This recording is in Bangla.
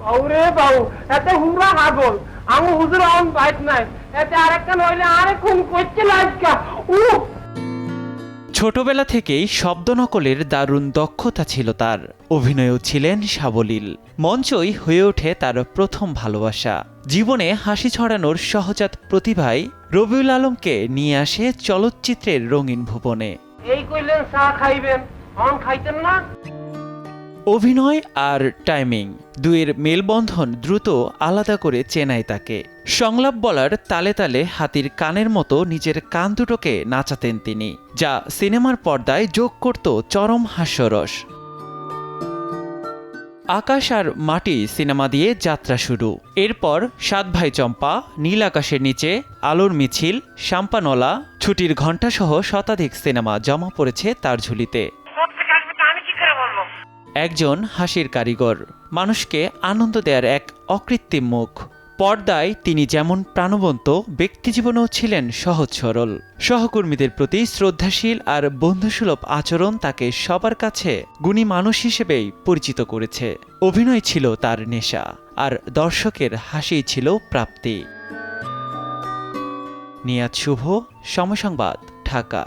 বাউরে বাউ, এতে হুরা পাগল। আমি হুজুর অন বাইক নাই, এতে আরেকটা নইলে আরেক খুন করছে লাজকা। ছোটবেলা থেকেই শব্দ নকলের দারুণ দক্ষতা ছিল তার। অভিনয়েও ছিলেন সাবলীল। মঞ্চই হয়ে ওঠে তার প্রথম ভালোবাসা। জীবনে হাসি ছড়ানোর সহজাত প্রতিভায় রবিউল আলমকে নিয়ে আসে চলচ্চিত্রের রঙিন ভুবনে। এই কইলেন চা খাইবেন, অন খাইতেন না? অভিনয় আর টাইমিং দুয়ের মেলবন্ধন দ্রুত আলাদা করে চেনায় তাকে। সংলাপ বলার তালে তালে হাতির কানের মতো নিজের কান দুটোকে নাচাতেন তিনি, যা সিনেমার পর্দায় যোগ করত চরম হাস্যরস। আকাশ আর মাটি সিনেমা দিয়ে যাত্রা শুরু। এরপর সাত ভাই চম্পা, নীল আকাশের নিচে, আলোর মিছিল, শাম্পানলা, ছুটির ঘণ্টাসহ শতাধিক সিনেমা জমা পড়েছে তার ঝুলিতে। একজন হাসির কারিগর, মানুষকে আনন্দ দেওয়ার এক অকৃত্রিম মুখ। পর্দায় তিনি যেমন প্রাণবন্ত, ব্যক্তিজীবনেও ছিলেন সহজ সরল। সহকর্মীদের প্রতি শ্রদ্ধাশীল আর বন্ধুসুলভ আচরণ তাকে সবার কাছে গুণী মানুষ হিসেবেই পরিচিত করেছে। অভিনয় ছিল তার নেশা, আর দর্শকের হাসিই ছিল প্রাপ্তি। নিয়াত শুভ, সময় সংবাদ, ঢাকা।